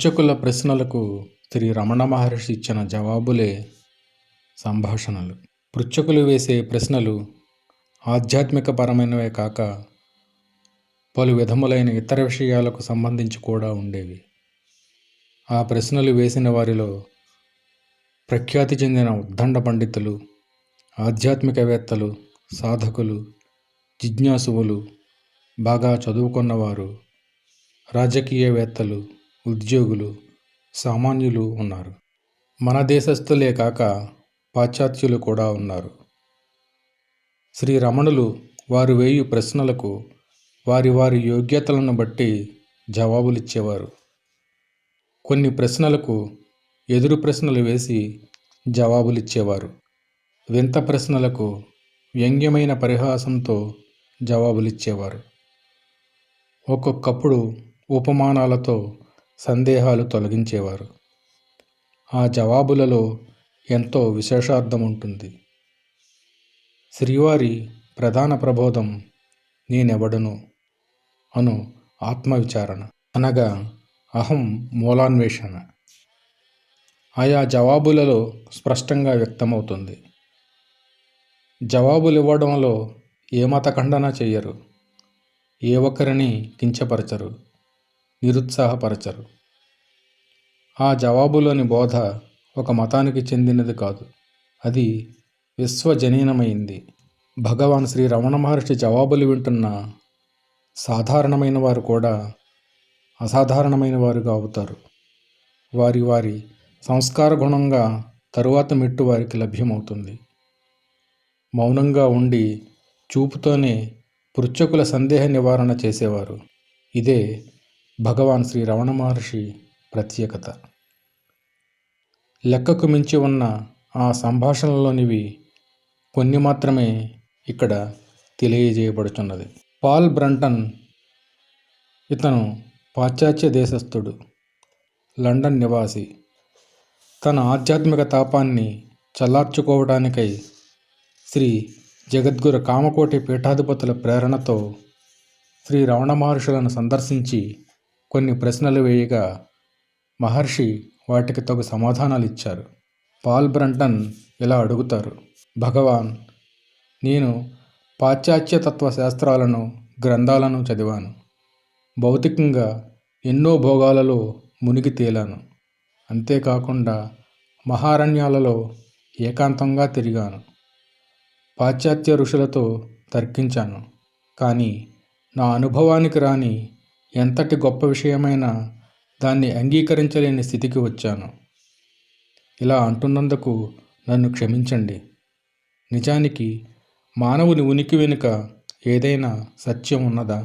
పృచ్ఛకుల ప్రశ్నలకు శ్రీ రమణ మహర్షి ఇచ్చిన జవాబులే సంభాషణలు. పృచ్ఛకులు వేసే ప్రశ్నలు ఆధ్యాత్మికపరమైనవే కాక పలు విధములైన ఇతర విషయాలకు సంబంధించి కూడా ఉండేవి. ఆ ప్రశ్నలు వేసిన వారిలో ప్రఖ్యాతి చెందిన ఉద్దండ పండితులు, ఆధ్యాత్మికవేత్తలు, సాధకులు, జిజ్ఞాసువులు, బాగా చదువుకున్నవారు, రాజకీయవేత్తలు, ఉద్యోగులు, సామాన్యులు ఉన్నారు. మన దేశస్థులే కాక పాశ్చాత్యులు కూడా ఉన్నారు. శ్రీ రమణులు వారు వేయు ప్రశ్నలకు వారి వారి యోగ్యతలను బట్టి జవాబులిచ్చేవారు. కొన్ని ప్రశ్నలకు ఎదురు ప్రశ్నలు వేసి జవాబులిచ్చేవారు. వింత ప్రశ్నలకు వ్యంగ్యమైన పరిహాసంతో జవాబులిచ్చేవారు. ఒక్కొక్కప్పుడు ఉపమానాలతో సందేహాలు తొలగించేవారు. ఆ జవాబులలో ఎంతో విశేషార్థం ఉంటుంది. శ్రీవారి ప్రధాన ప్రబోధం నేనెవడను అను ఆత్మవిచారణ, అనగా అహం మూలాన్వేషణ ఆయా జవాబులలో స్పష్టంగా వ్యక్తమవుతుంది. జవాబులివ్వడంలో ఏ మత ఖండన చెయ్యరు, ఏ ఒక్కరిని కించపరచరు, నిరుత్సాహపరచరు. ఆ జవాబులోని బోధ ఒక మతానికి చెందినది కాదు, అది విశ్వజనీనమైంది. భగవాన్ శ్రీ రమణ మహర్షి జవాబులు వింటున్న సాధారణమైన వారు కూడా అసాధారణమైన వారుగా అవుతారు. వారి వారి సంస్కార గుణంగా తరువాత మెట్టు వారికి లభ్యమవుతుంది. మౌనంగా ఉండి చూపుతోనే పృచ్ఛకుల సందేహ నివారణ చేసేవారు. ఇదే భగవాన్ శ్రీ రమణ మహర్షి ప్రత్యేకత. లెక్కకు మించి ఉన్న ఆ సంభాషణలోనివి కొన్ని మాత్రమే ఇక్కడ తెలియజేయబడుచున్నది. పాల్ బ్రంటన్, ఇతను పాశ్చాత్య దేశస్థుడు, లండన్ నివాసి. తన ఆధ్యాత్మిక తాపాన్ని చల్లార్చుకోవడానికై శ్రీ జగద్గురు కామకోటి పీఠాధిపతుల ప్రేరణతో శ్రీ రమణ మహర్షులను సందర్శించి కొన్ని ప్రశ్నలు వేయగా మహర్షి వాటికి తగు సమాధానాలు ఇచ్చారు. పాల్ బ్రంటన్ ఇలా అడుగుతారు: భగవాన్, నేను పాశ్చాత్య తత్వశాస్త్రాలను, గ్రంథాలను చదివాను. భౌతికంగా ఎన్నో భోగాలలో మునిగి తేలాను. అంతేకాకుండా మహారణ్యాలలో ఏకాంతంగా తిరిగాను. పాశ్చాత్య ఋషులతో తర్కించాను. కానీ నా అనుభవానికి రాని ఎంతటి గొప్ప విషయమైనా దాన్ని అంగీకరించలేని స్థితికి వచ్చాను. ఇలా అంటున్నందుకు నన్ను క్షమించండి. నిజానికి మానవుని ఉనికి వెనుక ఏదైనా సత్యం ఉన్నదా?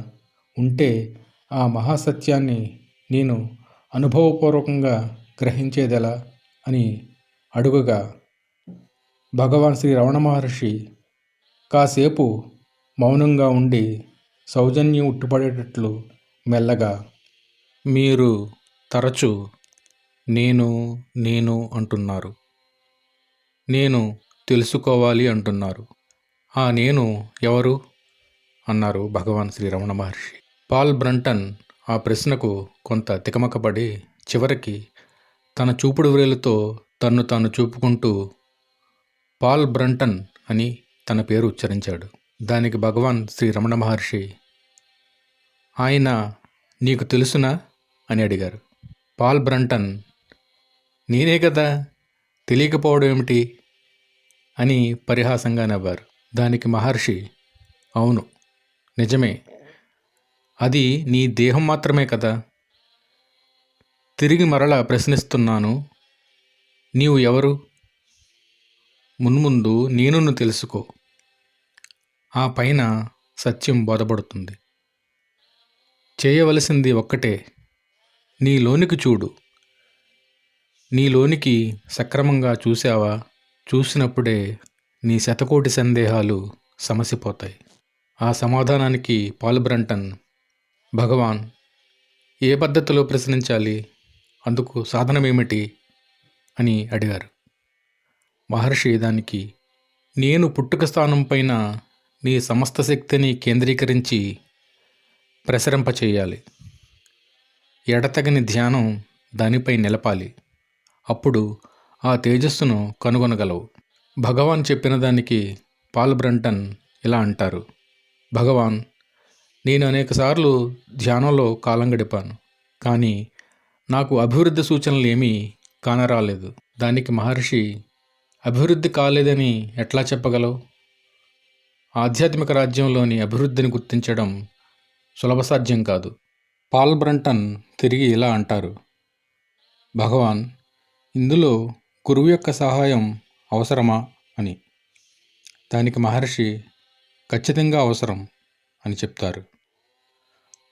ఉంటే ఆ మహాసత్యాన్ని నేను అనుభవపూర్వకంగా గ్రహించేదెలా అని అడుగగా భగవాన్ శ్రీ రమణ మహర్షి కాసేపు మౌనంగా ఉండి సౌజన్యం ఉట్టిపడేటట్లు మెల్లగా, మీరు తరచు నేను నేను అంటున్నారు. నేను తెలుసుకోవాలి అంటున్నారు. ఆ నేను ఎవరు అన్నారు భగవాన్ శ్రీ రమణ మహర్షి. పాల్ బ్రంటన్ ఆ ప్రశ్నకు కొంత తికమకపడి చివరికి తన చూపుడు వ్రేలుతో తన్ను తాను చూపుకుంటూ పాల్ బ్రంటన్ అని తన పేరు ఉచ్చరించాడు. దానికి భగవాన్ శ్రీ రమణ మహర్షి, ఆయన నీకు తెలుసునా అని అడిగారు. పాల్ బ్రంటన్, నేనే కదా, తెలియకపోవడం ఏమిటి అని పరిహాసంగా నవ్వారు. దానికి మహర్షి, అవును నిజమే, అది నీ దేహం మాత్రమే కదా. తిరిగి మరలా ప్రశ్నిస్తున్నాను, నీవు ఎవరు? మున్ముందు నేనును తెలుసుకో, ఆ పైన సత్యం బోధపడుతుంది. చేయవలసింది ఒక్కటే, నీలోనికి చూడు. నీలోనికి సక్రమంగా చూశావా? చూసినప్పుడే నీ శతకోటి సందేహాలు సమసిపోతాయి. ఆ సమాధానానికి పాల్ బ్రంటన్, భగవాన్, ఏ పద్ధతిలో ప్రశ్నించాలి? అందుకు సాధనమేమిటి అని అడిగారు. మహర్షి దానికి, నేను పుట్టుక స్థానం పైన నీ సమస్త శక్తిని కేంద్రీకరించి ప్రసరింపచేయాలి. ఎడతెగని ధ్యానం దానిపై నిలపాలి. అప్పుడు ఆ తేజస్సును కనుగొనగలవు. భగవాన్ చెప్పిన దానికి పాల్ బ్రంటన్ ఇలా అంటారు: భగవాన్, నేను అనేకసార్లు ధ్యానంలో కాలం గడిపాను, కానీ నాకు అభివృద్ధి సూచనలు ఏమీ కానరాలేదు. దానికి మహర్షి, అభివృద్ధి కాలేదని ఎట్లా చెప్పగలవు? ఆధ్యాత్మిక రాజ్యంలోని అభివృద్ధిని గుర్తించడం సులభసాధ్యం కాదు. పాల్ బ్రంటన్ తిరిగి ఇలా అంటారు: భగవాన్, ఇందులో గురువు యొక్క సహాయం అవసరమా అని. దానికి మహర్షి, ఖచ్చితంగా అవసరం అని చెప్తారు.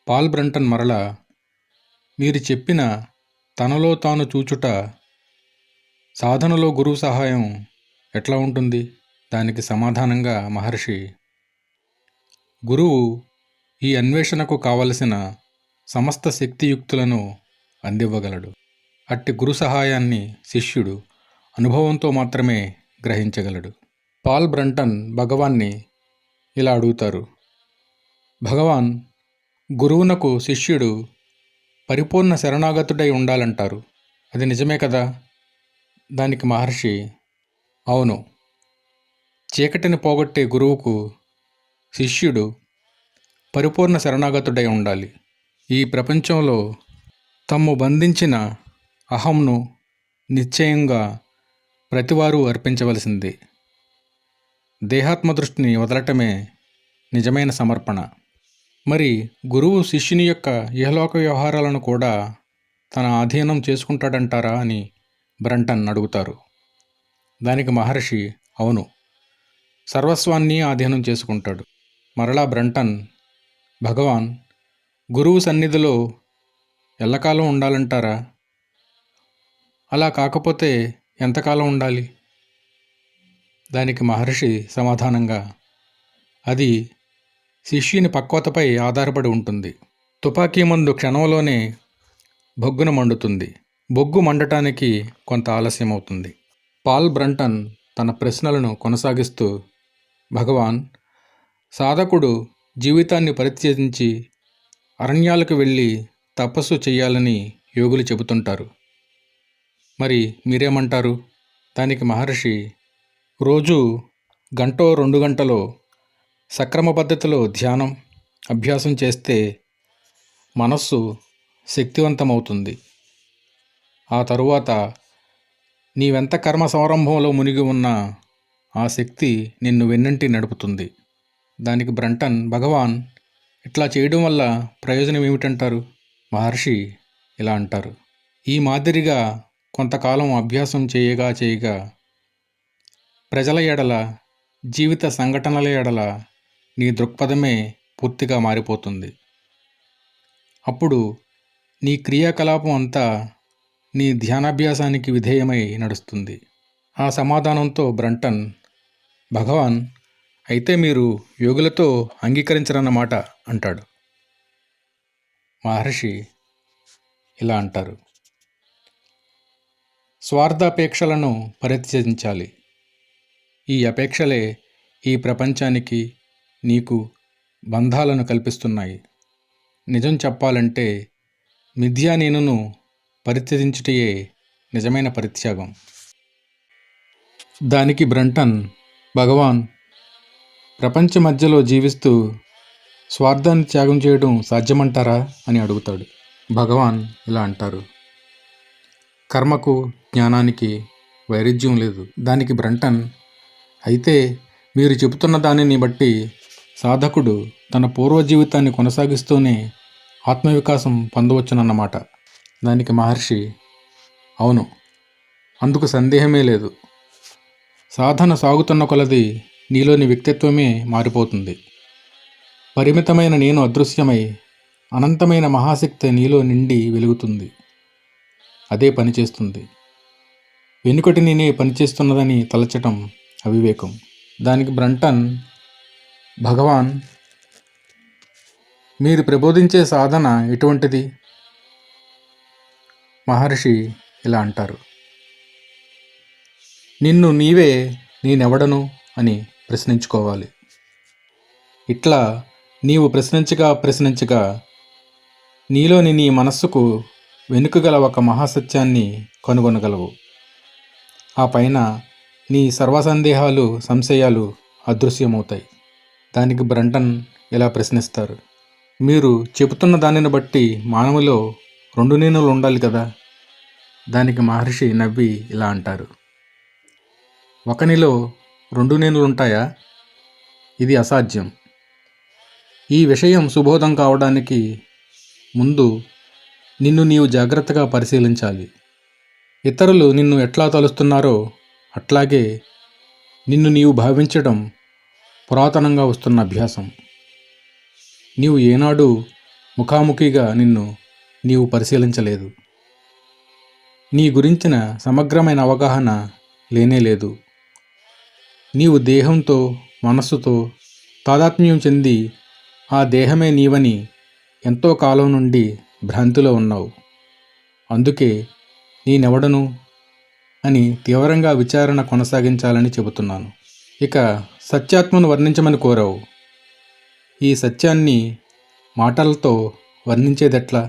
పాల్ బ్రంటన్ మరలా, మీరు చెప్పిన తనలో తాను చూచుట సాధనలో గురువు సహాయం ఎట్లా ఉంటుంది? దానికి సమాధానంగా మహర్షి, గురువు ఈ అన్వేషణకు కావలసిన సమస్త శక్తియుక్తులను అందివ్వగలడు. అట్టి గురు సహాయాన్ని శిష్యుడు అనుభవంతో మాత్రమే గ్రహించగలడు. పాల్ బ్రంటన్ భగవాన్ని ఇలా అడుగుతారు: భగవాన్, గురువునకు శిష్యుడు పరిపూర్ణ శరణాగతుడై ఉండాలంటారు, అది నిజమే కదా? దానికి మహర్షి, అవును. చీకటిని పోగొట్టే గురువుకు శిష్యుడు పరిపూర్ణ శరణాగతుడై ఉండాలి. ఈ ప్రపంచంలో తమ్ము బంధించిన అహంను నిశ్చయంగా ప్రతివారు అర్పించవలసిందే. దేహాత్మ దృష్టిని వదలటమే నిజమైన సమర్పణ. మరి గురువు శిష్యుని యొక్క ఇహలోక వ్యవహారాలను కూడా తన ఆధీనం చేసుకుంటాడంటారా అని బ్రంటన్ అడుగుతారు. దానికి మహర్షి, అవును, సర్వస్వాన్ని ఆధీనం చేసుకుంటాడు. మరలా బ్రంటన్, భగవాన్, గురువు సన్నిధిలో ఎల్లకాలం ఉండాలంటారా? అలా కాకపోతే ఎంతకాలం ఉండాలి? దానికి మహర్షి సమాధానంగా, అది శిష్యుని పక్వతపై ఆధారపడి ఉంటుంది. తుపాకీ మందు క్షణంలోనే బొగ్గున మండుతుంది. బొగ్గు మండటానికి కొంత ఆలస్యం అవుతుంది. పాల్ బ్రంటన్ తన ప్రశ్నలను కొనసాగిస్తూ, భగవాన్, సాధకుడు జీవితాన్ని పరిత్యజించి అరణ్యాలకు వెళ్ళి తపస్సు చేయాలని యోగులు చెబుతుంటారు. మరి మీరేమంటారు? దానికి మహర్షి, రోజు 1-2 గంటలో సక్రమ పద్ధతిలో ధ్యానం అభ్యాసం చేస్తే మనస్సు శక్తివంతమవుతుంది. ఆ తరువాత నీవెంత కర్మ సంరంభంలో మునిగి ఉన్నా ఆ శక్తి నిన్ను వెన్నంటి నడుపుతుంది. దానికి బ్రంటన్, భగవాన్, ఇట్లా చేయడం వల్ల ప్రయోజనం ఏమిటంటారు? మహర్షి ఇలా అంటారు: ఈ మాదిరిగా కొంతకాలం అభ్యాసం చేయగా ప్రజల ఎడల, జీవిత సంఘటనల ఎడల నీ దృక్పథమే పూర్తిగా మారిపోతుంది. అప్పుడు నీ క్రియాకలాపం అంతా నీ ధ్యానాభ్యాసానికి విధేయమై నడుస్తుంది. ఆ సమాధానంతో బ్రంటన్, భగవాన్, అయితే మీరు యోగులతో అంగీకరించరన్నమాట అంటాడు. మహర్షి ఇలా అంటారు: స్వార్థాపేక్షలను పరిత్యజించాలి. ఈ అపేక్షలే ఈ ప్రపంచానికి, నీకు బంధాలను కల్పిస్తున్నాయి. నిజం చెప్పాలంటే మిథ్యా నేనును పరిత్యజించుటయే నిజమైన పరిత్యాగం. దానికి బ్రంటన్, భగవాన్, ప్రపంచ మధ్యలో జీవిస్తూ స్వార్థాన్ని త్యాగం చేయడం సాధ్యమంటారా అని అడుగుతాడు. భగవాన్ ఇలా అంటారు: కర్మకు జ్ఞానానికి వైరుధ్యం లేదు. దానికి బ్రంటన్, అయితే మీరు చెబుతున్న దానిని బట్టి సాధకుడు తన పూర్వ జీవితాన్ని కొనసాగిస్తూనే ఆత్మవికాసం పొందవచ్చునన్నమాట. దానికి మహర్షి, అవును, అందుకు సందేహమే లేదు. సాధన సాగుతున్న కొలది నీలోని వ్యక్తిత్వమే మారిపోతుంది. పరిమితమైన నేను అదృశ్యమై అనంతమైన మహాశక్తి నీలో నిండి వెలుగుతుంది. అదే పనిచేస్తుంది. వెనుకటి నేనే పనిచేస్తున్నదని తలచటం అవివేకం. దానికి బ్రంటన్, భగవాన్, మీరు ప్రబోధించే సాధన ఎటువంటిది? మహర్షి ఇలా అంటారు: నిన్ను నీవే నేనెవడను అని ప్రశ్నించుకోవాలి. ఇట్లా నీవు ప్రశ్నించగా నీలోని నీ మనస్సుకు వెనుకగల ఒక మహాసత్యాన్ని కనుగొనగలవు. ఆ పైన నీ సర్వసందేహాలు, సంశయాలు అదృశ్యమవుతాయి. దానికి బ్రంటన్ ఇలా ప్రశ్నిస్తారు: మీరు చెబుతున్న దానిని బట్టి మానవులో 2 నేనులు ఉండాలి కదా? దానికి మహర్షి నవ్వి ఇలా అంటారు: ఒకనిలో 2 నేనులుంటాయా? ఇది అసాధ్యం. ఈ విషయం సుబోధం కావడానికి ముందు నిన్ను నీవు జాగ్రత్తగా పరిశీలించాలి. ఇతరులు నిన్ను ఎట్లా తలుస్తున్నారో అట్లాగే నిన్ను నీవు భావించడం పురాతనంగా వస్తున్న అభ్యాసం. నీవు ఏనాడు ముఖాముఖిగా నిన్ను నీవు పరిశీలించలేదు. నీ గురించిన సమగ్రమైన అవగాహన లేనేలేదు. నీవు దేహంతో, మనస్సుతో తాదాత్మ్యం చెంది ఆ దేహమే నీవని ఎంతో కాలం నుండి భ్రాంతిలో ఉన్నావు. అందుకే నేనెవడను అని తీవ్రంగా విచారణ కొనసాగించాలని చెబుతున్నాను. ఇక సత్యాత్మను వర్ణించమని కోరావు. ఈ సత్యాన్ని మాటలతో వర్ణించేదెట్లా?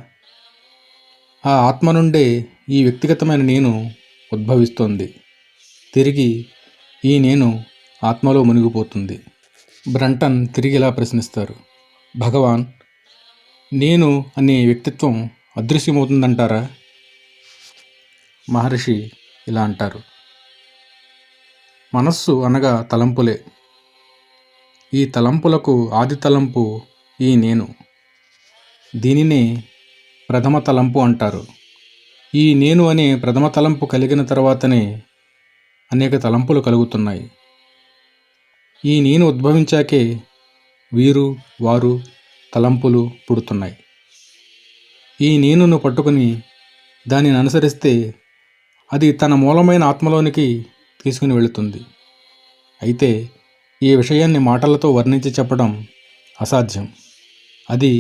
ఆ ఆత్మ నుండే ఈ వ్యక్తిగతమైన నేను ఉద్భవిస్తోంది. తిరిగి ఈ నేను ఆత్మలో మునిగిపోతుంది. బ్రంటన్ తిరిగి ఇలా ప్రశ్నిస్తారు: భగవాన్, నేను అనే వ్యక్తిత్వం అదృశ్యమవుతుందంటారా? మహర్షి ఇలా అంటారు: మనస్సు అనగా తలంపులే. ఈ తలంపులకు ఆది తలంపు ఈ నేను. దీనినే ప్రథమ తలంపు అంటారు. ఈ నేను అనే ప్రథమ తలంపు కలిగిన తర్వాతనే అనేక తలంపులు కలుగుతున్నాయి. ఈ నేను ఉద్భవించాకే వీరు, వారు, తలంపులు పుడుతున్నాయి. ఈ నేనును పట్టుకుని దానిని అనుసరిస్తే అది తన మూలమైన ఆత్మలోనికి తీసుకుని వెళుతుంది. అయితే ఈ విషయాన్ని మాటలతో వర్ణించి చెప్పడం అసాధ్యం. అది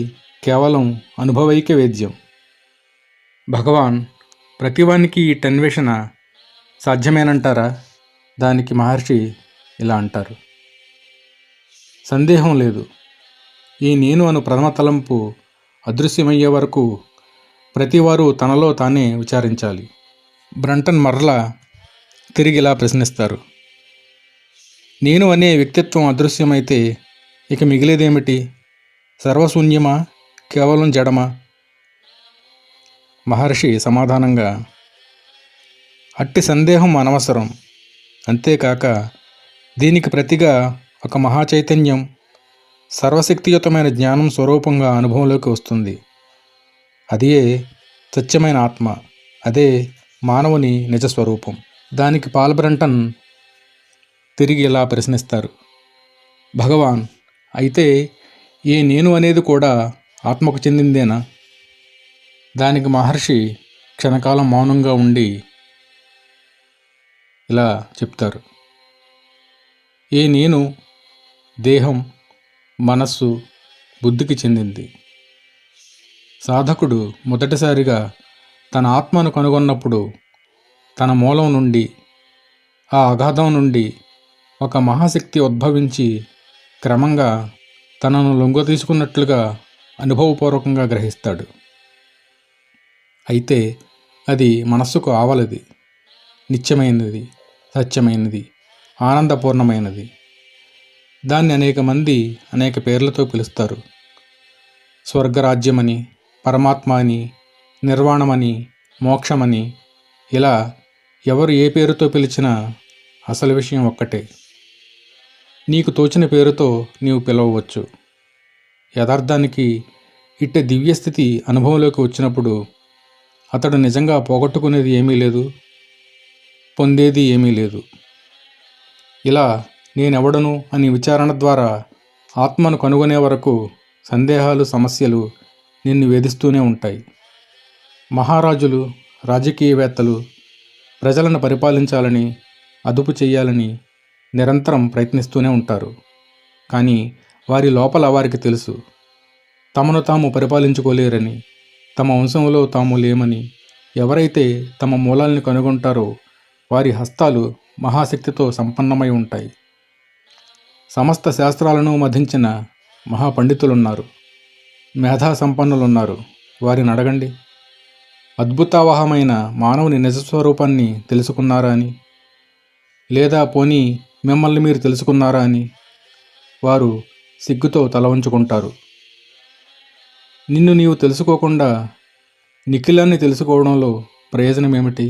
కేవలం అనుభవైక వేద్యం. భగవాన్, ప్రతివానికి ఈ అన్వేషణ సాధ్యమేనంటారా? దానికి మహర్షి ఇలా అంటారు: సందేహం లేదు. ఈ నేను అను ప్రథమ తలంపు అదృశ్యమయ్యే వరకు ప్రతివారు తనలో తానే విచారించాలి. బ్రంటన్ మరలా తిరిగి ఇలా ప్రశ్నిస్తారు: నేను అనే వ్యక్తిత్వం అదృశ్యమైతే ఇక మిగిలేదేమిటి? సర్వశూన్యమా? కేవలం జడమా? మహర్షి సమాధానంగా: అట్టి సందేహం అనవసరం. అంతేకాక దీనికి ప్రతిగా ఒక మహాచైతన్యం, సర్వశక్తియుతమైన జ్ఞానం స్వరూపంగా అనుభవంలోకి వస్తుంది. అదే సత్యమైన ఆత్మ. అదే మానవుని నిజస్వరూపం. దానికి పాల్ బ్రంటన్ తిరిగి ఇలా ప్రశ్నిస్తారు: భగవాన్, అయితే ఈ నేను అనేది కూడా ఆత్మకు చెందిందేనా? దానికి మహర్షి క్షణకాలం మౌనంగా ఉండి ఇలా చెప్తారు: ఈ నేను దేహం, మనస్సు, బుద్ధికి చెందింది. సాధకుడు మొదటిసారిగా తన ఆత్మను కనుగొన్నప్పుడు తన మూలం నుండి, ఆ అగాధం నుండి ఒక మహాశక్తి ఉద్భవించి క్రమంగా తనను లొంగతీసుకున్నట్లుగా అనుభవపూర్వకంగా గ్రహిస్తాడు. అయితే అది మనస్సుకు ఆవలది, నిత్యమైనది, సత్యమైనది, ఆనందపూర్ణమైనది. దాన్ని అనేక మంది అనేక పేర్లతో పిలుస్తారు. స్వర్గరాజ్యమని, పరమాత్మ అని, నిర్వాణమని, మోక్షమని. ఇలా ఎవరు ఏ పేరుతో పిలిచినా అసలు విషయం ఒక్కటే. నీకు తోచిన పేరుతో నీవు పిలవవచ్చు. యథార్థానికి ఇట్ట దివ్యస్థితి అనుభవంలోకి వచ్చినప్పుడు అతడు నిజంగా పోగొట్టుకునేది ఏమీ లేదు, పొందేది ఏమీ లేదు. ఇలా నేనెవడను అని విచారణ ద్వారా ఆత్మను కనుగొనే వరకు సందేహాలు, సమస్యలు నిన్ను వేధిస్తూనే ఉంటాయి. మహారాజులు, రాజకీయవేత్తలు ప్రజలను పరిపాలించాలని, అదుపు చేయాలని నిరంతరం ప్రయత్నిస్తూనే ఉంటారు. కానీ వారి లోపల వారికి తెలుసు, తమను తాము పరిపాలించుకోలేరని, తమ వంశంలో తాము లేమని. ఎవరైతే తమ మూలాల్ని కనుగొంటారో వారి హస్తాలు మహాశక్తితో సంపన్నమై ఉంటాయి. సమస్త శాస్త్రాలను మధించిన మహాపండితులున్నారు, మేధా సంపన్నులున్నారు. వారిని అడగండి. అద్భుతావహమైన మానవుని నిజస్వరూపాన్ని తెలుసుకున్నారా అని, లేదా పోనీ మిమ్మల్ని మీరు తెలుసుకున్నారా అని వారు సిగ్గుతో తల వంచుకుంటారు. నిన్ను నీవు తెలుసుకోకుండా నిఖిలాన్ని తెలుసుకోవడంలో ప్రయోజనం ఏమిటి?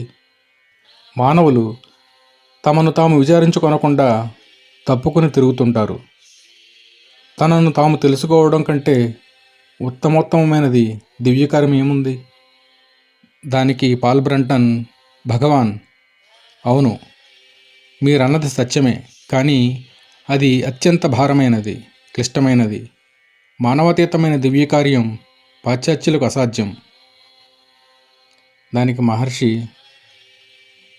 మానవులు తమను తాము విచారించుకొనకుండా తప్పుకుని తిరుగుతుంటారు. తనను తాము తెలుసుకోవడం కంటే ఉత్తమోత్తమైనది దివ్యకార్యం ఏముంది? దానికి పాల్ బ్రంటన్, భగవాన్, అవును, మీరన్నది సత్యమే, కానీ అది అత్యంత భారమైనది, క్లిష్టమైనది, మానవాతీతమైన దివ్యకార్యం పాశ్చాత్యులకు అసాధ్యం. దానికి మహర్షి,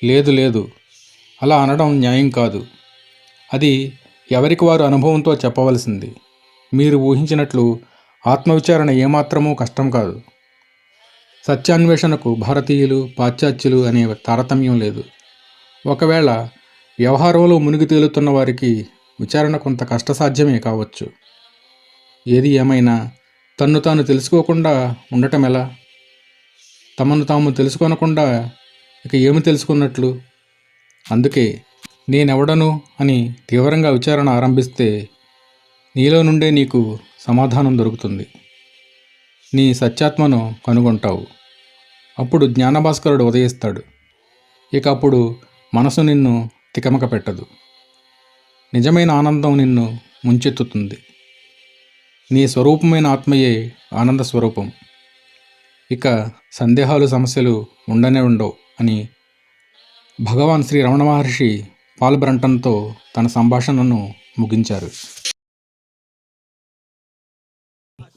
లేదు లేదు, అలా అనడం న్యాయం కాదు. అది ఎవరికి వారు అనుభవంతో చెప్పవలసింది. మీరు ఊహించినట్లు ఆత్మవిచారణ ఏమాత్రమూ కష్టం కాదు. సత్యాన్వేషణకు భారతీయులు, పాశ్చాత్యులు అనే తారతమ్యం లేదు. ఒకవేళ వ్యవహారంలో మునిగి తేలుతున్న వారికి విచారణ కొంత కష్టసాధ్యమే కావచ్చు. ఏది ఏమైనా తన్ను తాను తెలుసుకోకుండా ఉండటం ఎలా? తమను తాము తెలుసుకొనకుండా ఇక ఏమి తెలుసుకున్నట్లు? అందుకే నేనెవడను అని తీవ్రంగా విచారణ ఆరంభిస్తే నీలో నుండే నీకు సమాధానం దొరుకుతుంది. నీ సత్యాత్మను కనుగొంటావు. అప్పుడు జ్ఞానభాస్కరుడు ఉదయిస్తాడు. ఇక అప్పుడు మనసు నిన్ను తికమక పెట్టదు. నిజమైన ఆనందం నిన్ను ముంచెత్తుతుంది. నీ స్వరూపమైన ఆత్మయే ఆనంద స్వరూపం. ఇక సందేహాలు, సమస్యలు ఉండనే ఉండవు అని భగవాన్ శ్రీ రమణ మహర్షి పాల్ బ్రంటన్తో తన సంభాషణను ముగించారు.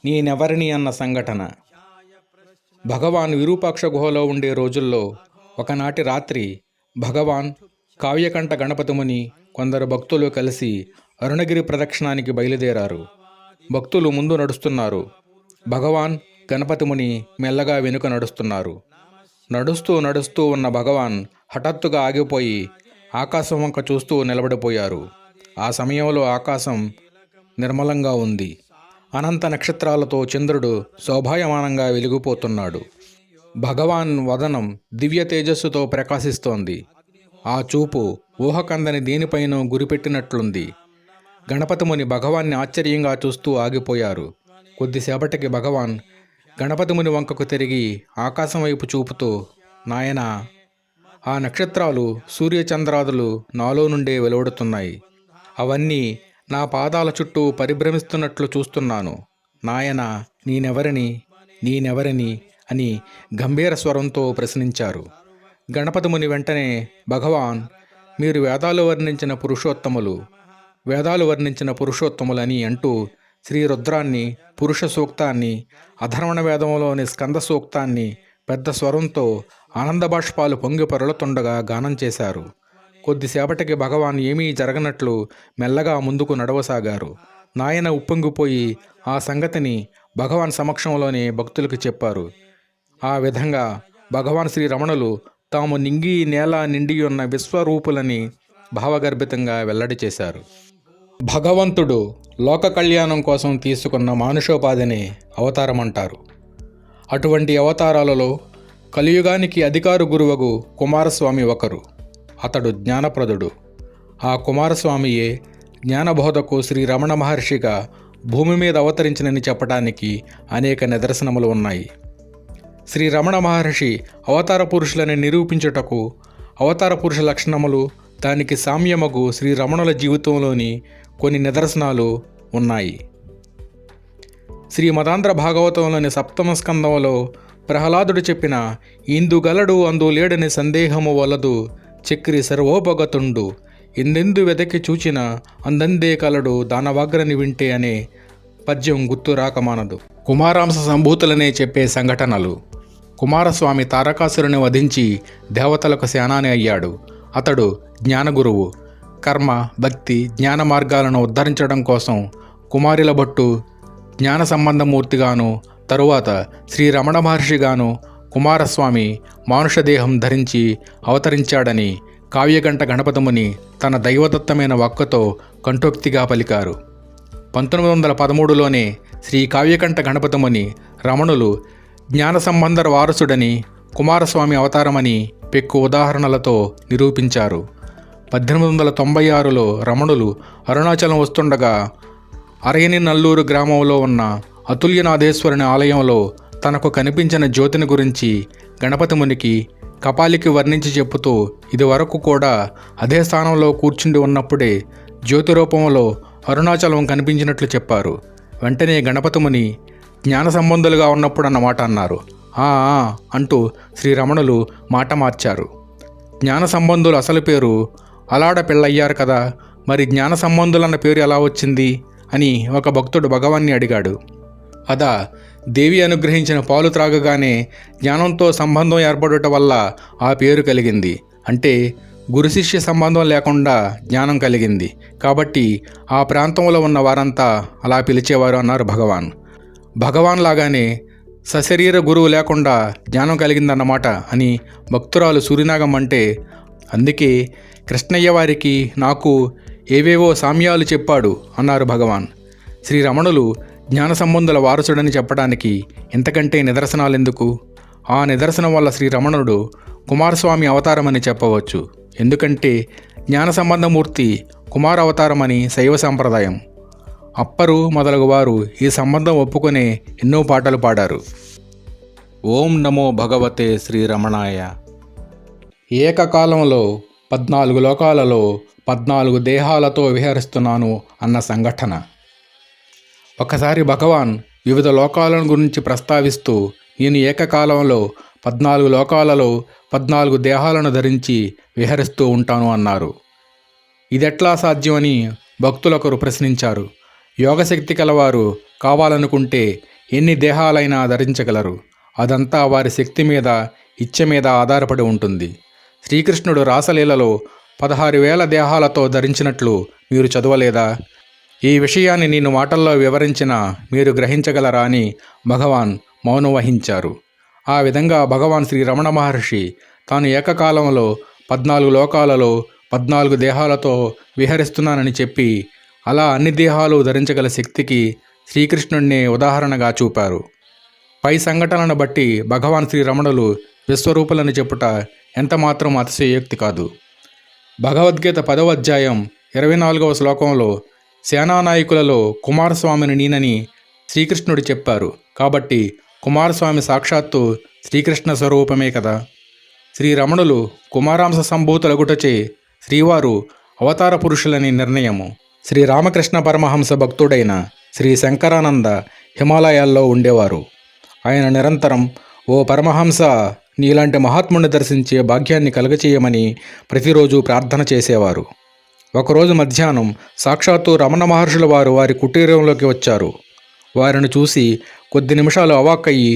నేనెవరిని అన్న సంఘటన. భగవాన్ విరూపాక్ష గుహలో ఉండే రోజుల్లో ఒకనాటి రాత్రి భగవాన్, కావ్యకంఠ గణపతిముని, కొందరు భక్తులు కలిసి అరుణగిరి ప్రదక్షిణానికి బయలుదేరారు. భక్తులు ముందు నడుస్తున్నారు. భగవాన్, గణపతిముని మెల్లగా వెనుక నడుస్తున్నారు. నడుస్తూ నడుస్తూ ఉన్న భగవాన్ హఠాత్తుగా ఆగిపోయి ఆకాశం వంక చూస్తూ నిలబడిపోయారు. ఆ సమయంలో ఆకాశం నిర్మలంగా ఉంది. అనంత నక్షత్రాలతో చంద్రుడు శోభాయమానంగా వెలిగిపోతున్నాడు. భగవాన్ వదనం దివ్య తేజస్సుతో ప్రకాశిస్తోంది. ఆ చూపు ఊహకందని దేనిపైనో గురిపెట్టినట్లుంది. గణపతిముని భగవాన్ని ఆశ్చర్యంగా చూస్తూ ఆగిపోయారు. కొద్దిసేపటికి భగవాన్ గణపతిముని వంకకు తిరిగి ఆకాశం వైపు చూపుతూ, నాయనా, ఆ నక్షత్రాలు, సూర్యచంద్రాదులు నాలో నుండే వెలువడుతున్నాయి. అవన్నీ నా పాదాల చుట్టూ పరిభ్రమిస్తున్నట్లు చూస్తున్నాను. నాయనా, నేనెవరిని అని గంభీర స్వరంతో ప్రశ్నించారు. గణపతిముని వెంటనే భగవాన్, మీరు వేదాలు వర్ణించిన పురుషోత్తములని అంటూ శ్రీ రుద్రాన్ని, పురుష సూక్తాన్ని, అధర్వణ వేదంలోని స్కంద సూక్తాన్ని పెద్ద స్వరంతో ఆనంద బాష్పాలు పొంగి పొరలుతుండగా గానం చేశారు. కొద్దిసేపటికి భగవాన్ ఏమీ జరగనట్లు మెల్లగా ముందుకు నడవసాగారు. నాయన ఉప్పొంగిపోయి ఆ సంగతిని భగవాన్ సమక్షంలోనే భక్తులకు చెప్పారు. ఆ విధంగా భగవాన్ శ్రీ రమణులు తాము నింగి నేల నిండి ఉన్న విశ్వరూపులని భావగర్భితంగా వెల్లడి చేశారు. భగవంతుడు లోక కళ్యాణం కోసం తీసుకున్న మానుషోపాధిని అవతారమంటారు. అటువంటి అవతారాలలో కలియుగానికి అధికార గురువగు కుమారస్వామి ఒకరు. అతడు జ్ఞానప్రదుడు. ఆ కుమారస్వామియే జ్ఞానబోధకు శ్రీ రమణ మహర్షిగా భూమి మీద అవతరించినని చెప్పడానికి అనేక నిదర్శనములు ఉన్నాయి. శ్రీ రమణ మహర్షి అవతార పురుషులని నిరూపించుటకు అవతార పురుష లక్షణములు, దానికి సామ్యమగు శ్రీ రమణుల జీవితంలోని కొన్ని నిదర్శనాలు ఉన్నాయి. శ్రీమదాంధ్ర భాగవతంలోని సప్తమ స్కందంలో ప్రహ్లాదుడు చెప్పిన ఇందుగలడు అందు లేడని సందేహము వలదు చక్రి సర్వోపగతుండు ఎందెందు వెదకి చూచిన అందందే కలడు దానవాగ్రని వింటే అనే పద్యం గుర్తు రాకమానదు. కుమారాంశ సంభూతులనే చెప్పే సంఘటనలు. కుమారస్వామి తారకాసురుని వధించి దేవతలకు సేనాని అయ్యాడు. అతడు జ్ఞానగురువు. కర్మ, భక్తి, జ్ఞాన మార్గాలను ఉద్ధరించడం కోసం కుమారిల భట్టు జ్ఞాన సంబంధమూర్తిగాను, తరువాత శ్రీ రమణ మహర్షిగాను కుమారస్వామి మానుషదేహం ధరించి అవతరించాడని కావ్యకంఠ గణపతిముని తన దైవదత్తమైన వాక్కుతో కంఠోక్తిగా పలికారు. 1913లోనే శ్రీ కావ్యకంఠ గణపతిముని రమణులు జ్ఞాన సంబంధ వారసుడని కుమారస్వామి అవతారమని పెక్కు ఉదాహరణలతో నిరూపించారు. 1896లో రమణులు అరుణాచలం వస్తుండగా అరయనినల్లూరు గ్రామంలో ఉన్న అతుల్యనాథేశ్వరుని ఆలయంలో తనకు కనిపించిన జ్యోతిని గురించి గణపతి మునికి కపాలికి వర్ణించి చెప్పుతూ ఇదివరకు కూడా అదే స్థానంలో కూర్చుండి ఉన్నప్పుడే జ్యోతి రూపంలో అరుణాచలం కనిపించినట్లు చెప్పారు. వెంటనే గణపతి ముని జ్ఞాన సంబంధులుగా ఉన్నప్పుడు అన్నమాట అన్నారు. అంటూ శ్రీరమణులు మాట మార్చారు. జ్ఞాన సంబంధులు అసలు పేరు అలాడ పెళ్ళయ్యారు కదా, మరి జ్ఞాన సంబంధులన్న పేరు ఎలా వచ్చింది అని ఒక భక్తుడు భగవాన్ని అడిగాడు. అదా, దేవి అనుగ్రహించిన పాలు త్రాగగానే జ్ఞానంతో సంబంధం ఏర్పడుట వల్ల ఆ పేరు కలిగింది. అంటే గురు శిష్య సంబంధం లేకుండా జ్ఞానం కలిగింది కాబట్టి ఆ ప్రాంతంలో ఉన్న వారంతా అలా పిలిచేవారు అన్నారు భగవాన్. భగవాన్ లాగానే సశరీర గురువు లేకుండా జ్ఞానం కలిగిందన్నమాట అని భక్తురాలు సూర్యనాగం అంటే, అందుకే కృష్ణయ్య వారికి నాకు ఏవేవో సామ్యాలు చెప్పాడు అన్నారు భగవాన్. శ్రీరమణులు జ్ఞాన సంబంధుల వారసుడని చెప్పడానికి ఇంతకంటే నిదర్శనాలెందుకు? ఆ నిదర్శనం వల్ల శ్రీరమణుడు కుమారస్వామి అవతారమని చెప్పవచ్చు. ఎందుకంటే జ్ఞాన సంబంధమూర్తి కుమార అవతారమని శైవ సాంప్రదాయం. అప్పరు మొదలగు వారు ఈ సంబంధం ఒప్పుకునే ఎన్నో పాటలు పాడారు. ఓం నమో భగవతే శ్రీరమణాయ. ఏకకాలంలో 14 లోకాలలో 14 దేహాలతో విహరిస్తున్నాను అన్న సంఘటన. ఒకసారి భగవాన్ వివిధ లోకాలను గురించి ప్రస్తావిస్తూ నేను ఏకకాలంలో 14 లోకాలలో 14 దేహాలను ధరించి విహరిస్తూ ఉంటాను అన్నారు. ఇదెట్లా సాధ్యమని భక్తులొకరు ప్రశ్నించారు. యోగశక్తి కలవారు కావాలనుకుంటే ఎన్ని దేహాలైనా ధరించగలరు. అదంతా వారి శక్తి మీద, ఇచ్చ మీద ఆధారపడి ఉంటుంది. శ్రీకృష్ణుడు రాసలీలలో 16,000 దేహాలతో ధరించినట్లు మీరు చదవలేదా? ఈ విషయాన్ని నేను మాటల్లో వివరించిన మీరు గ్రహించగలరా అని భగవాన్ మౌనం వహించారు. ఆ విధంగా భగవాన్ శ్రీ రమణ మహర్షి తాను ఏకకాలంలో 14 లోకాలలో 14 దేహాలతో విహరిస్తున్నానని చెప్పి అలా అన్ని దేహాలు ధరించగల శక్తికి శ్రీకృష్ణుడిని ఉదాహరణగా చూపారు. పై సంఘటనలను బట్టి భగవాన్ శ్రీరమణులు విశ్వరూపులని చెప్పుట ఎంతమాత్రం అతిశయోక్తి కాదు. భగవద్గీత 10వ అధ్యాయం 24వ శ్లోకంలో సేనానాయకులలో కుమారస్వామిని నేనని శ్రీకృష్ణుడు చెప్పారు. కాబట్టి కుమారస్వామి సాక్షాత్తు శ్రీకృష్ణ స్వరూపమే కదా. శ్రీరమణులు కుమారాంశ సంభూతులగుటచే శ్రీవారు అవతార పురుషులని నిర్ణయము. శ్రీరామకృష్ణ పరమహంస భక్తుడైన శ్రీ శంకరానంద హిమాలయాల్లో ఉండేవారు. ఆయన నిరంతరం ఓ పరమహంస, నీలాంటి మహాత్ముని దర్శించే భాగ్యాన్ని కలుగచేయమని ప్రతిరోజు ప్రార్థన చేసేవారు. ఒకరోజు మధ్యాహ్నం సాక్షాత్తు రమణ మహర్షుల వారు వారి కుటీరంలోకి వచ్చారు. వారిని చూసి కొద్ది నిమిషాలు అవాక్కయ్యి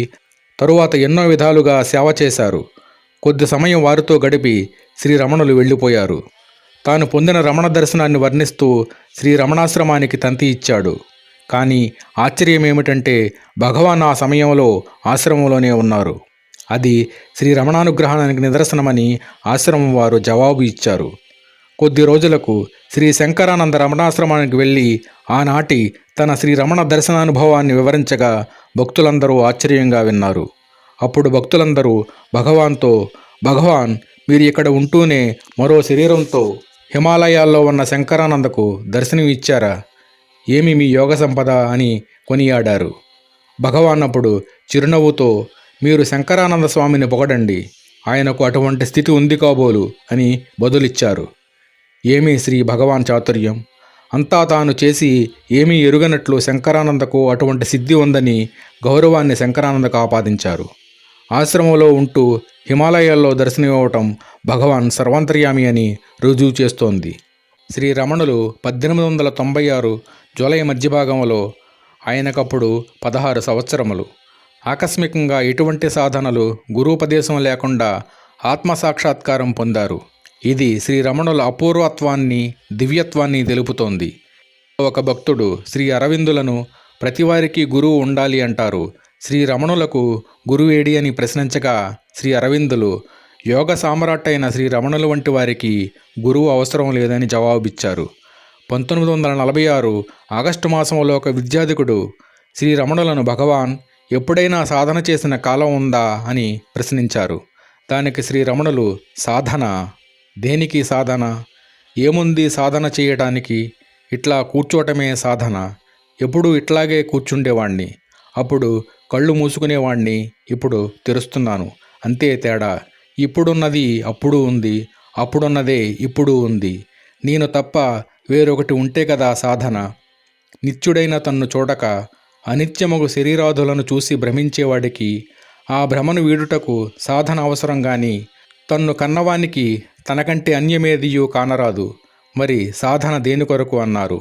తరువాత ఎన్నో విధాలుగా సేవ చేశారు. కొద్ది సమయం వారితో గడిపి శ్రీరమణులు వెళ్ళిపోయారు. తాను పొందిన రమణ దర్శనాన్ని వర్ణిస్తూ శ్రీ రమణాశ్రమానికి తంతి ఇచ్చాడు. కానీ ఆశ్చర్యం ఏమిటంటే భగవాన్ ఆ సమయంలో ఆశ్రమంలోనే ఉన్నారు. అది శ్రీ రమణానుగ్రహానికి నిదర్శనమని ఆశ్రమం వారు జవాబు ఇచ్చారు. కొద్ది రోజులకు శ్రీ శంకరానంద రమణాశ్రమానికి వెళ్ళి ఆనాటి తన శ్రీ రమణ దర్శనానుభవాన్ని వివరించగా భక్తులందరూ ఆశ్చర్యంగా విన్నారు. అప్పుడు భక్తులందరూ భగవాన్తో, భగవాన్, మీరు ఇక్కడ ఉంటూనే మరో శరీరంతో హిమాలయాల్లో ఉన్న శంకరానందకు దర్శనం ఇచ్చారా? ఏమి మీ యోగ సంపద అని కొనియాడారు. భగవాన్ అప్పుడు చిరునవ్వుతో, మీరు శంకరానంద స్వామిని పొగడండి, ఆయనకు అటువంటి స్థితి ఉంది కాబోలు అని బదులిచ్చారు. ఏమీ శ్రీ భగవాన్ చాతుర్యం! అంతా తాను చేసి ఏమీ ఎరుగనట్లు శంకరానందకు అటువంటి సిద్ధి ఉందని గౌరవాన్ని శంకరానందకు ఆపాదించారు. ఆశ్రమంలో ఉంటూ హిమాలయాల్లో దర్శనమివ్వటం భగవాన్ సర్వాంతర్యామి అని రుజువు చేస్తోంది. శ్రీరమణులు 1896 జూలై మధ్యభాగంలో, ఆయనకప్పుడు 16 సంవత్సరములు. ఆకస్మికంగా ఎటువంటి సాధనలు, గురూపదేశం లేకుండా ఆత్మసాక్షాత్కారం పొందారు. ఇది శ్రీరమణుల అపూర్వత్వాన్ని, దివ్యత్వాన్ని తెలుపుతోంది. ఒక భక్తుడు శ్రీ అరవిందులను ప్రతివారికి గురువు ఉండాలి అంటారు. శ్రీరమణులకు గురువేడి అని ప్రశ్నించగా శ్రీ అరవిందులు యోగ సామ్రాట్టైన శ్రీరమణుల వంటి వారికి గురువు అవసరం లేదని జవాబిచ్చారు. 1946 ఆగస్టు మాసంలో ఒక విద్యాధికుడు శ్రీరమణులను భగవాన్, ఎప్పుడైనా సాధన చేసిన కాలం ఉందా అని ప్రశ్నించారు. దానికి శ్రీరమణులు, సాధన? దేనికి సాధన? ఏముంది సాధన చేయటానికి? ఇట్లా కూర్చోటమే సాధన. ఎప్పుడూ ఇట్లాగే కూర్చుండేవాణ్ణి. అప్పుడు కళ్ళు మూసుకునేవాణ్ణి, ఇప్పుడు తెరుస్తున్నాను, అంతే తేడా. ఇప్పుడున్నది అప్పుడు ఉంది, అప్పుడున్నదే ఇప్పుడు ఉంది. నేను తప్ప వేరొకటి ఉంటే కదా సాధన. నిత్యుడైన తన్ను చూడక అనిత్యమగు శరీరాదులను చూసి భ్రమించేవాడికి ఆ భ్రమను వీడుటకు సాధన అవసరం గాని తన్ను కన్నవానికి తనకంటే అన్యమేదియూ కానరాదు. మరి సాధన దేని కొరకు అన్నారు?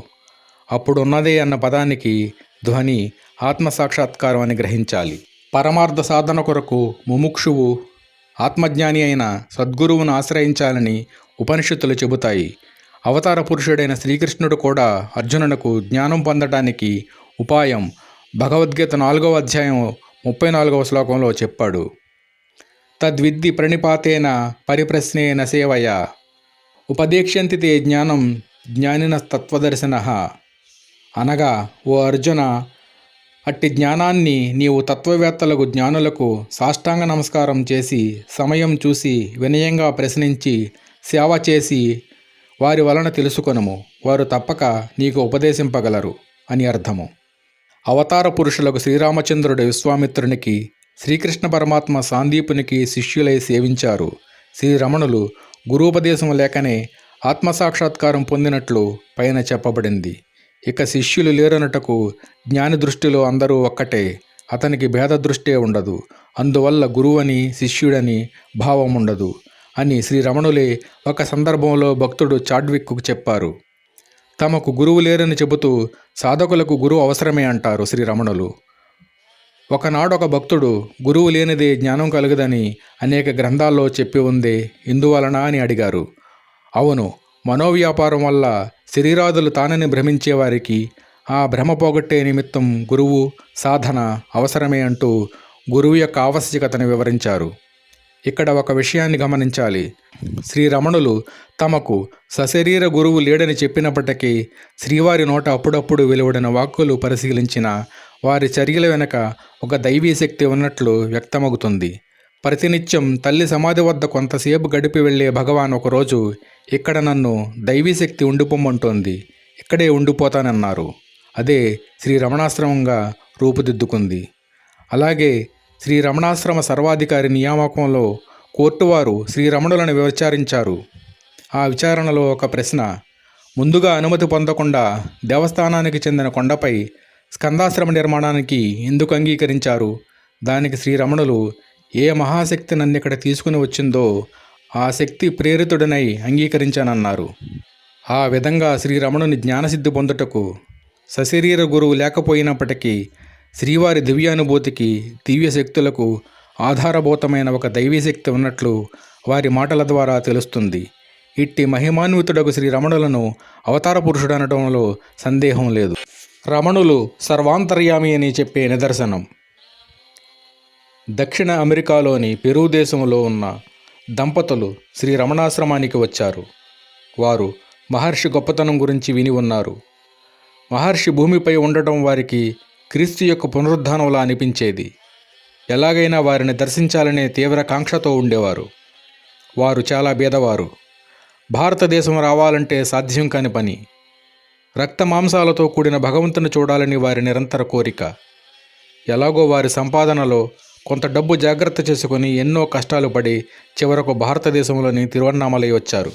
అప్పుడున్నదే అన్న పదానికి ధ్వని ఆత్మసాక్షాత్కారం అని గ్రహించాలి. పరమార్థ సాధన కొరకు ముముక్షువు ఆత్మజ్ఞాని అయిన సద్గురువును ఆశ్రయించాలని ఉపనిషత్తులు చెబుతాయి. అవతార పురుషుడైన శ్రీకృష్ణుడు కూడా అర్జునునకు జ్ఞానం పొందటానికి ఉపాయం భగవద్గీత 4వ అధ్యాయం 34వ శ్లోకంలో చెప్పాడు. తద్విద్ది ప్రణిపాతేన పరిప్రశ్నేన సేవయ ఉపదేక్ష్యంతి తే జ్ఞానం జ్ఞానిన తత్వదర్శన. అనగా, ఓ అర్జున, అట్టి జ్ఞానాన్ని నీవు తత్వవేత్తలకు జ్ఞానులకు సాష్టాంగ నమస్కారం చేసి సమయం చూసి వినయంగా ప్రశ్నించి సేవ చేసి వారి వలన తెలుసుకొనుము. వారు తప్పక నీకు ఉపదేశింపగలరు అని అర్థము. అవతార పురుషులకు శ్రీరామచంద్రుడు విశ్వామిత్రునికి, శ్రీకృష్ణ పరమాత్మ సాందీపునికి శిష్యులై సేవించారు. శ్రీరమణులు గురూపదేశం లేకనే ఆత్మసాక్షాత్కారం పొందినట్లు పైన చెప్పబడింది. ఇక శిష్యులు లేరనుటకు జ్ఞాని దృష్టిలో అందరూ ఒక్కటే, అతనికి భేద దృష్టే ఉండదు. అందువల్ల గురువని శిష్యుడని భావం ఉండదు అని శ్రీరమణులే ఒక సందర్భంలో భక్తుడు చాడ్విక్కు చెప్పారు. తమకు గురువు లేరని చెబుతూ సాధకులకు గురువు అవసరమే అంటారు శ్రీరమణులు. ఒకనాడు ఒక భక్తుడు గురువు లేనిదే జ్ఞానం కలుగదని అనేక గ్రంథాల్లో చెప్పి ఉందే, ఇందువలన అని అడిగారు. అవును, మనోవ్యాపారం వల్ల శరీరాదులు తానని భ్రమించేవారికి ఆ భ్రమ పోగొట్టే నిమిత్తం గురువు సాధన అవసరమే అంటూ గురువు యొక్క ఆవశ్యకతను వివరించారు. ఇక్కడ ఒక విషయాన్ని గమనించాలి. శ్రీరమణులు తమకు సశరీర గురువు లేడని చెప్పినప్పటికీ శ్రీవారి నోట అప్పుడప్పుడు వెలువడిన వాక్కులు పరిశీలించిన వారి చర్యల వెనక ఒక దైవీ శక్తి ఉన్నట్లు వ్యక్తమవుతుంది. ప్రతినిత్యం తల్లి సమాధి వద్ద కొంతసేపు గడిపి వెళ్ళే భగవాన్ ఒకరోజు, ఇక్కడ నన్ను దైవీ శక్తి ఉండిపోమ్మంటోంది, ఇక్కడే ఉండిపోతానన్నారు. అదే శ్రీరమణాశ్రమంగా రూపుదిద్దుకుంది. అలాగే శ్రీరమణాశ్రమ సర్వాధికారి నియామకంలో కోర్టువారు శ్రీరమణులను విచారించారు. ఆ విచారణలో ఒక ప్రశ్న, ముందుగా అనుమతి పొందకుండా దేవస్థానానికి చెందిన కొండపై స్కందాశ్రమ నిర్మాణానికి ఎందుకు అంగీకరించారు? దానికి శ్రీరమణులు, ఏ మహాశక్తి నన్నిక్కడ తీసుకుని వచ్చిందో ఆ శక్తి ప్రేరితుడనై అంగీకరించానన్నారు. ఆ విధంగా శ్రీరమణుని జ్ఞానసిద్ధి పొందుటకు సశరీర గురువు లేకపోయినప్పటికీ శ్రీవారి దివ్యానుభూతికి దివ్యశక్తులకు ఆధారభూతమైన ఒక దైవీశక్తి ఉన్నట్లు వారి మాటల ద్వారా తెలుస్తుంది. ఇట్టి మహిమాన్వితుడకు శ్రీరమణులను అవతార పురుషుడు అనడంలో సందేహం లేదు. రమణులు సర్వాంతర్యామి అని చెప్పే నిదర్శనం. దక్షిణ అమెరికాలోని పెరూ దేశంలో ఉన్న దంపతులు శ్రీరమణాశ్రమానికి వచ్చారు. వారు మహర్షి గొప్పతనం గురించి విని ఉన్నారు. మహర్షి భూమిపై ఉండటం వారికి క్రీస్తు యొక్క పునరుద్ధానంలా అనిపించేది. ఎలాగైనా వారిని దర్శించాలనే తీవ్ర కాంక్షతో ఉండేవారు. వారు చాలా బీదవారు. భారతదేశం రావాలంటే సాధ్యం కాని పని. రక్త మాంసాలతో కూడిన భగవంతుని చూడాలని వారి నిరంతర కోరిక. ఎలాగో వారి సంపాదనలో కొంత డబ్బు జాగ్రత్త చేసుకుని ఎన్నో కష్టాలు పడి చివరకు భారతదేశంలోని తిరువన్నామలై వచ్చారు.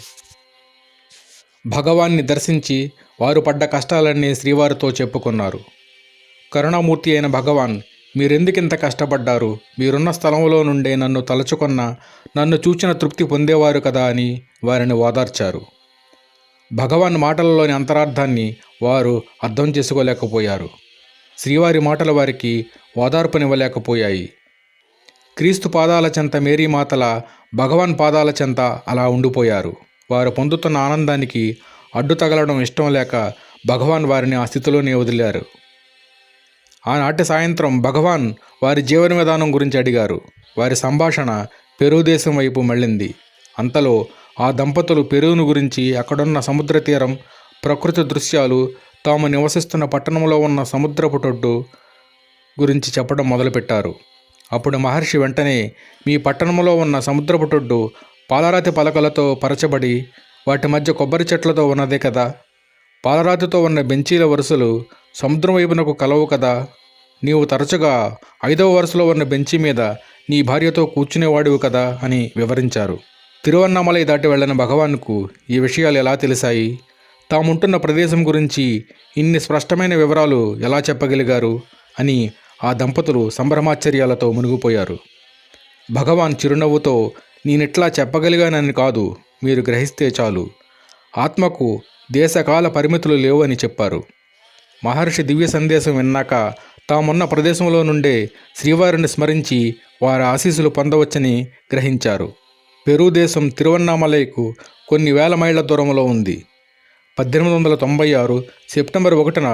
భగవాన్ని దర్శించి వారు పడ్డ కష్టాలన్నీ శ్రీవారితో చెప్పుకున్నారు. కరుణామూర్తి అయిన భగవాన్, మీరెందుకింత కష్టపడ్డారు? మీరున్న స్థలంలో నుండే నన్ను తలుచుకున్న, నన్ను చూచిన తృప్తి పొందేవారు కదా అని వారిని ఓదార్చారు. భగవాన్ మాటలలోని అంతరార్థాన్ని వారు అర్థం చేసుకోలేకపోయారు. శ్రీవారి మాటలు వారికి ఓదార్పునివ్వలేకపోయాయి. క్రీస్తు పాదాల చెంత మేరీమాతల భగవాన్ పాదాల చెంత అలా ఉండిపోయారు. వారు పొందుతున్న ఆనందానికి అడ్డు తగలడం ఇష్టం లేక భగవాన్ వారిని ఆ స్థితిలోనే వదిలారు. ఆనాటి సాయంత్రం భగవాన్ వారి జీవన విధానం గురించి అడిగారు. వారి సంభాషణ పెరూ దేశం వైపు మళ్ళింది. అంతలో ఆ దంపతులు పెరూను గురించి, అక్కడున్న సముద్ర తీరం, ప్రకృతి దృశ్యాలు, తాము నివసిస్తున్న పట్టణంలో ఉన్న సముద్రపు టొడ్డు, గురించి చెప్పడం మొదలుపెట్టారు. అప్పుడు మహర్షి వెంటనే, మీ పట్టణంలో ఉన్న సముద్రపుటొడ్డు పాలరాతి పలకలతో పరచబడి వాటి మధ్య కొబ్బరి చెట్లతో ఉన్నదే కదా, పాలరాతితో ఉన్న బెంచీల వరుసలు సముద్రం వైపునకు కలవు కదా, నీవు తరచుగా 5వ వరుసలో ఉన్న బెంచీ మీద నీ భార్యతో కూర్చునేవాడివి కదా అని వివరించారు. తిరువన్నామలై దాటి వెళ్ళిన భగవాన్కు ఈ విషయాలు ఎలా తెలిసాయి? తాముంటున్న ప్రదేశం గురించి ఇన్ని స్పష్టమైన వివరాలు ఎలా చెప్పగలిగారు అని ఆ దంపతులు సంభ్రమాశ్చర్యాలతో మునిగిపోయారు. భగవాన్ చిరునవ్వుతో, నేనిట్లా చెప్పగలిగానని కాదు, మీరు గ్రహిస్తే చాలు. ఆత్మకు దేశకాల పరిమితులు లేవు అని చెప్పారు. మహర్షి దివ్య సందేశం విన్నాక తామున్న ప్రదేశంలో నుండే శ్రీవారిని స్మరించి వారి ఆశీస్సులు పొందవచ్చని గ్రహించారు. పెరు దేశం తిరువన్నామలైకు కొన్ని వేల మైళ్ళ దూరంలో ఉంది. 1896 సెప్టెంబర్ 1న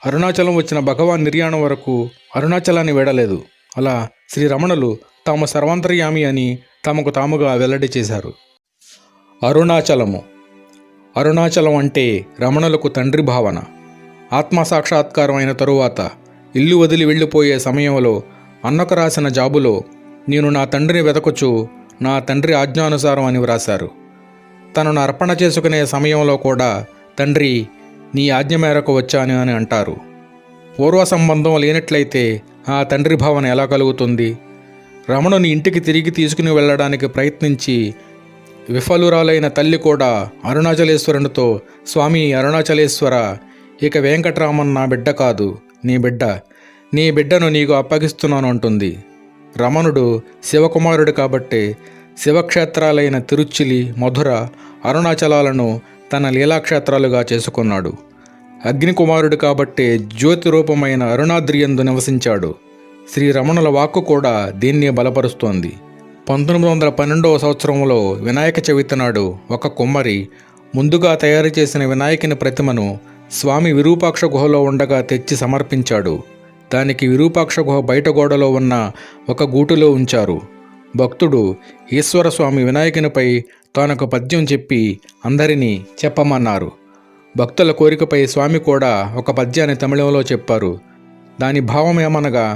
అరుణాచలం వచ్చిన భగవాన్ నిర్యాణం వరకు అరుణాచలాన్ని వీడలేదు. అలా శ్రీ రమణులు తాము సర్వాంతర్యామి అని తమకు తాముగా వెల్లడి చేశారు. అరుణాచలం అంటే రమణులకు తండ్రి భావన. ఆత్మసాక్షాత్కారం అయిన తరువాత ఇల్లు వదిలి వెళ్ళిపోయే సమయంలో అన్నకు రాసిన జాబులో, నేను నా తండ్రిని వెతకుచు నా తండ్రి ఆజ్ఞానుసారం అని వ్రాశారు. తనను అర్పణ చేసుకునే సమయంలో కూడా తండ్రి నీ ఆజ్ఞ మేరకు వచ్చాను అని అంటారు. పూర్వ సంబంధం లేనట్లయితే ఆ తండ్రి భావన ఎలా కలుగుతుంది? రమణుని ఇంటికి తిరిగి తీసుకుని వెళ్ళడానికి ప్రయత్నించి విఫలురాలైన తల్లి కూడా అరుణాచలేశ్వరునితో, స్వామి అరుణాచలేశ్వర, ఇక వెంకటరామన్ నా బిడ్డ కాదు, నీ బిడ్డను నీకు అప్పగిస్తున్నాను అంటుంది. రమణుడు శివకుమారుడు కాబట్టే శివక్షేత్రాలైన తిరుచిలి, మధుర, అరుణాచలాలను తన లీలాక్షేత్రాలుగా చేసుకున్నాడు. అగ్నికుమారుడు కాబట్టే జ్యోతి రూపమైన అరుణాద్రియందు నివసించాడు. శ్రీ రమణుల వాక్కు కూడా దీన్నే బలపరుస్తోంది. 1912వ సంవత్సరంలో వినాయక చవితి నాడు ఒక కుమ్మరి ముందుగా తయారు చేసిన వినాయకుని ప్రతిమను స్వామి విరూపాక్ష గుహలో ఉండగా తెచ్చి సమర్పించాడు. దానికి విరూపాక్ష గుహ బయట గోడలో ఉన్న ఒక గూటులో ఉంచారు. భక్తుడు ఈశ్వరస్వామి వినాయకునిపై తానొక పద్యం చెప్పి అందరినీ చెప్పమన్నారు. భక్తుల కోరికపై స్వామి కూడా ఒక పద్యాన్ని తమిళంలో చెప్పారు. దాని భావం ఏమనగా,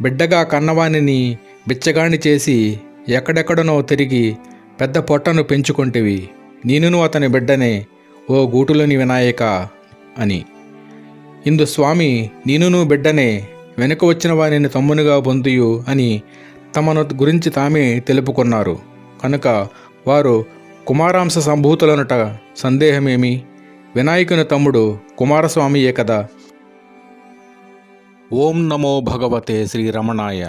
బిడ్డగా కన్నవాణిని బిచ్చగాణి చేసి ఎక్కడెక్కడనో తిరిగి పెద్ద పొట్టను పెంచుకొంటివి, నేనును అతని బిడ్డనే ఓ గూటులోని వినాయక అని. ఇందు స్వామి నేనును బిడ్డనే, వెనుక వచ్చిన వారిని తమ్మునిగా పొందియు అని తమను గురించి తామే తెలుపుకున్నారు. కనుక వారు కుమారాంశ సంభూతులనుట సందేహమేమి? వినాయకుని తమ్ముడు కుమారస్వామియే కదా. ఓం నమో భగవతే శ్రీరమణాయ.